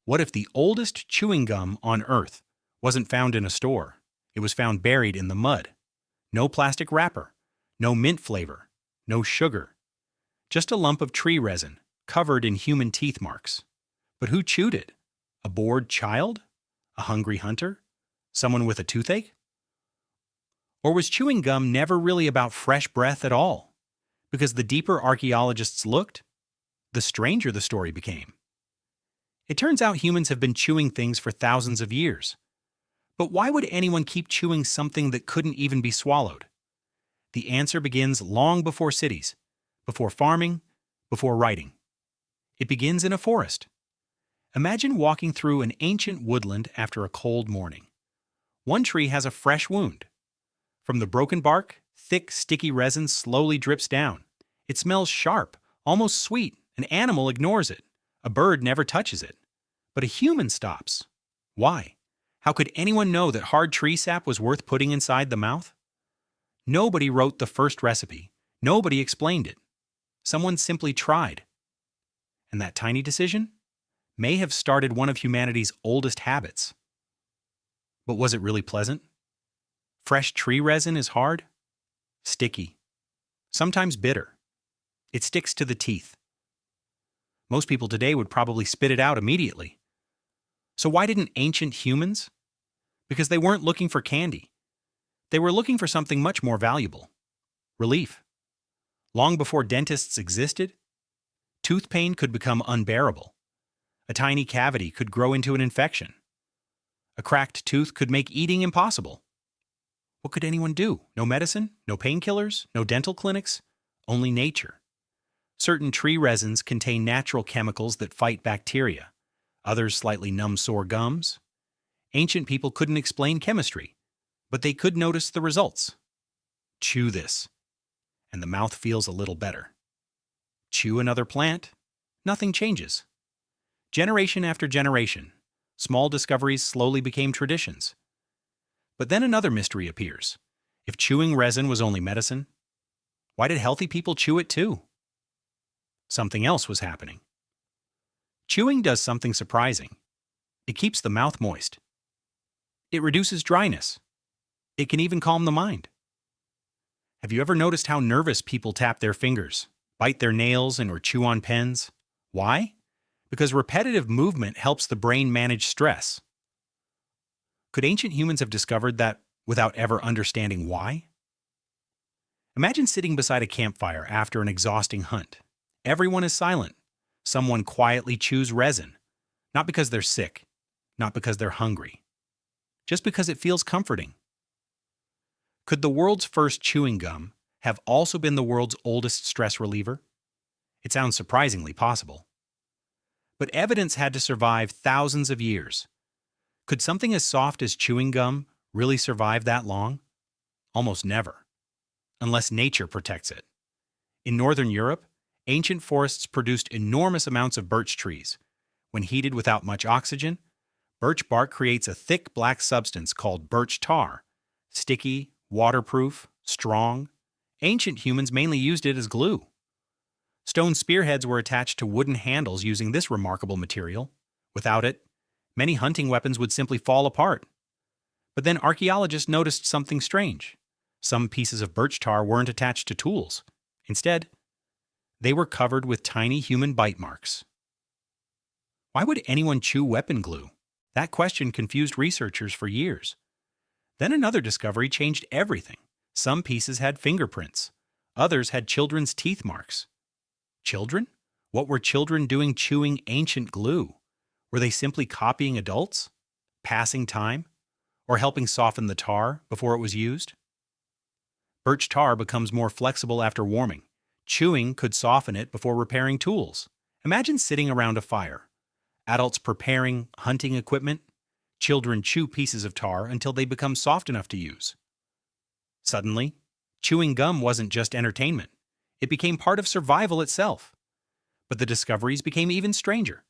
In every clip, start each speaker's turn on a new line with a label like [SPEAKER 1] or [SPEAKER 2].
[SPEAKER 1] What if the oldest chewing gum on Earth wasn't found in a store? It was found buried in the mud. No plastic wrapper, no mint flavor, no sugar. Just a lump of tree resin, covered in human teeth marks. But who chewed it? A bored child? A hungry hunter? Someone with a toothache? Or was chewing gum never really about fresh breath at all? Because the deeper archaeologists looked, the stranger the story became. It turns out humans have been chewing things for thousands of years. But why would anyone keep chewing something that couldn't even be swallowed? The answer begins long before cities, before farming, before writing. It begins in a forest. Imagine walking through an ancient woodland after a cold morning. One tree has a fresh wound. From the broken bark, thick, sticky resin slowly drips down. It smells sharp, almost sweet. An animal ignores it. A bird never touches it. But a human stops. Why? How could anyone know that hard tree sap was worth putting inside the mouth? Nobody wrote the first recipe. Nobody explained it. Someone simply tried. And that tiny decision may have started one of humanity's oldest habits. But was it really pleasant? Fresh tree resin is hard, sticky, sometimes bitter. It sticks to the teeth. Most people today would probably spit it out immediately. So why didn't ancient humans? Because they weren't looking for candy. They were looking for something much more valuable: relief. Long before dentists existed, tooth pain could become unbearable. A tiny cavity could grow into an infection. A cracked tooth could make eating impossible. What could anyone do? No medicine, no painkillers, no dental clinics, only nature. Certain tree resins contain natural chemicals that fight bacteria. Others slightly numb sore gums. Ancient people couldn't explain chemistry, but they could notice the results. Chew this, and the mouth feels a little better. Chew another plant, nothing changes. Generation after generation, small discoveries slowly became traditions. But then another mystery appears. If chewing resin was only medicine, why did healthy people chew it too? Something else was happening. Chewing does something surprising. It keeps the mouth moist. It reduces dryness. It can even calm the mind. Have you ever noticed how nervous people tap their fingers, bite their nails, or chew on pens? Why? Because repetitive movement helps the brain manage stress. Could ancient humans have discovered that without ever understanding why? Imagine sitting beside a campfire after an exhausting hunt. Everyone is silent. Someone quietly chews resin. Not because they're sick, not because they're hungry, just because it feels comforting. Could the world's first chewing gum have also been the world's oldest stress reliever? It sounds surprisingly possible. But evidence had to survive thousands of years. Could something as soft as chewing gum really survive that long? Almost never, unless nature protects it. In northern Europe, ancient forests produced enormous amounts of birch trees. When heated without much oxygen, birch bark creates a thick black substance called birch tar. Sticky, waterproof, strong. Ancient humans mainly used it as glue. Stone spearheads were attached to wooden handles using this remarkable material. Without it, many hunting weapons would simply fall apart. But then archaeologists noticed something strange. Some pieces of birch tar weren't attached to tools. Instead, they were covered with tiny human bite marks. Why would anyone chew weapon glue? That question confused researchers for years. Then another discovery changed everything. Some pieces had fingerprints. Others had children's teeth marks. Children? What were children doing chewing ancient glue? Were they simply copying adults? Passing time? Or helping soften the tar before it was used? Birch tar becomes more flexible after warming. Chewing could soften it before repairing tools. Imagine sitting around a fire. Adults preparing hunting equipment. Children chew pieces of tar until they become soft enough to use. Suddenly, chewing gum wasn't just entertainment. It became part of survival itself. But the discoveries became even stranger.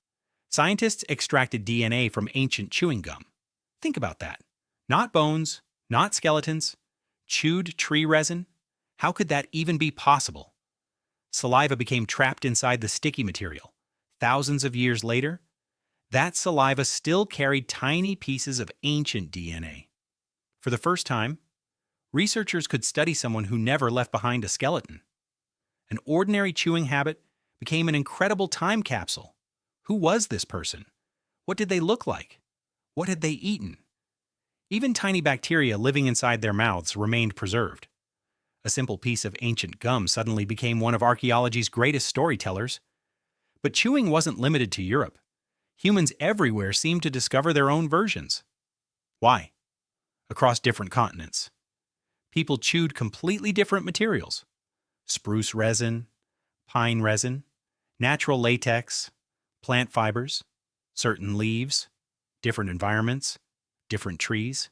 [SPEAKER 1] Scientists extracted DNA from ancient chewing gum. Think about that. Not bones, not skeletons, chewed tree resin. How could that even be possible? Saliva became trapped inside the sticky material. Thousands of years later, That saliva still carried tiny pieces of ancient DNA. For the first time, researchers could study someone who never left behind a skeleton. An ordinary chewing habit became an incredible time capsule. Who was this person? What did they look like? What had they eaten? Even tiny bacteria living inside their mouths remained preserved. A simple piece of ancient gum suddenly became one of archaeology's greatest storytellers. But chewing wasn't limited to Europe. Humans everywhere seemed to discover their own versions. Why? Across different continents, people chewed completely different materials. Spruce resin, pine resin, natural latex, plant fibers, certain leaves, different environments, different trees.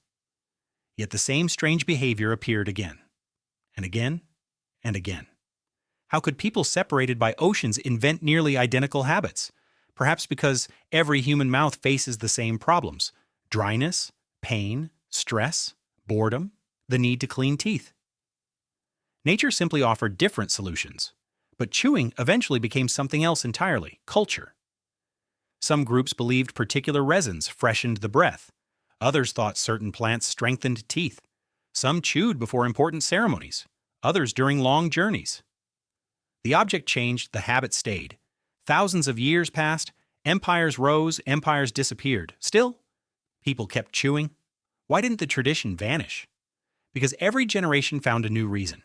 [SPEAKER 1] Yet the same strange behavior appeared again, and again, and again. How could people separated by oceans invent nearly identical habits? Perhaps because every human mouth faces the same problems: dryness, pain, stress, boredom, the need to clean teeth. Nature simply offered different solutions, but chewing eventually became something else entirely: culture. Some groups believed particular resins freshened the breath. Others thought certain plants strengthened teeth. Some chewed before important ceremonies, others during long journeys. The object changed, the habit stayed. Thousands of years passed, empires rose, empires disappeared. Still, people kept chewing. Why didn't the tradition vanish? Because every generation found a new reason.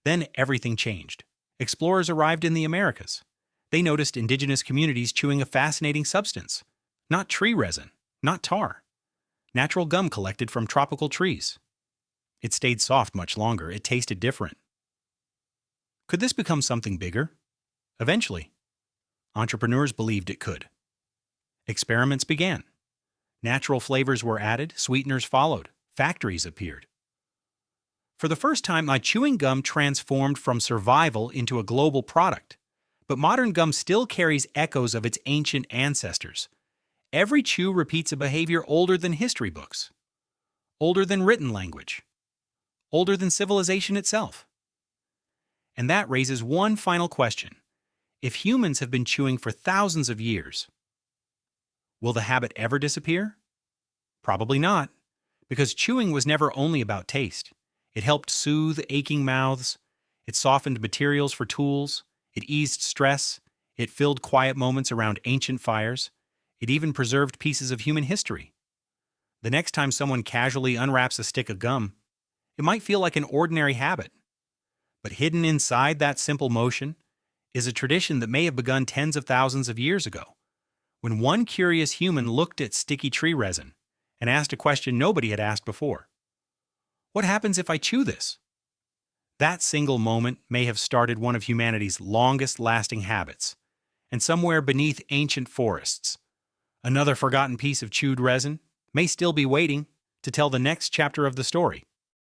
[SPEAKER 1] Then everything changed. Explorers arrived in the Americas. They noticed indigenous communities chewing a fascinating substance. Not tree resin, not tar. Natural gum collected from tropical trees. It stayed soft much longer. It tasted different. Could this become something bigger? Eventually. Entrepreneurs believed it could. Experiments began. Natural flavors were added, sweeteners followed, factories appeared. For the first time, chewing gum transformed from survival into a global product. But modern gum still carries echoes of its ancient ancestors. Every chew repeats a behavior older than history books, older than written language, older than civilization itself. And that raises one final question. If humans have been chewing for thousands of years, will the habit ever disappear? Probably not, because chewing was never only about taste. It helped soothe aching mouths, it softened materials for tools, it eased stress, it filled quiet moments around ancient fires, it even preserved pieces of human history. The next time someone casually unwraps a stick of gum, it might feel like an ordinary habit. But hidden inside that simple motion is a tradition that may have begun tens of thousands of years ago, when one curious human looked at sticky tree resin and asked a question nobody had asked before. What happens if I chew this? That single moment may have started one of humanity's longest-lasting habits, and somewhere beneath ancient forests, another forgotten piece of chewed resin may still be waiting to tell the next chapter of the story.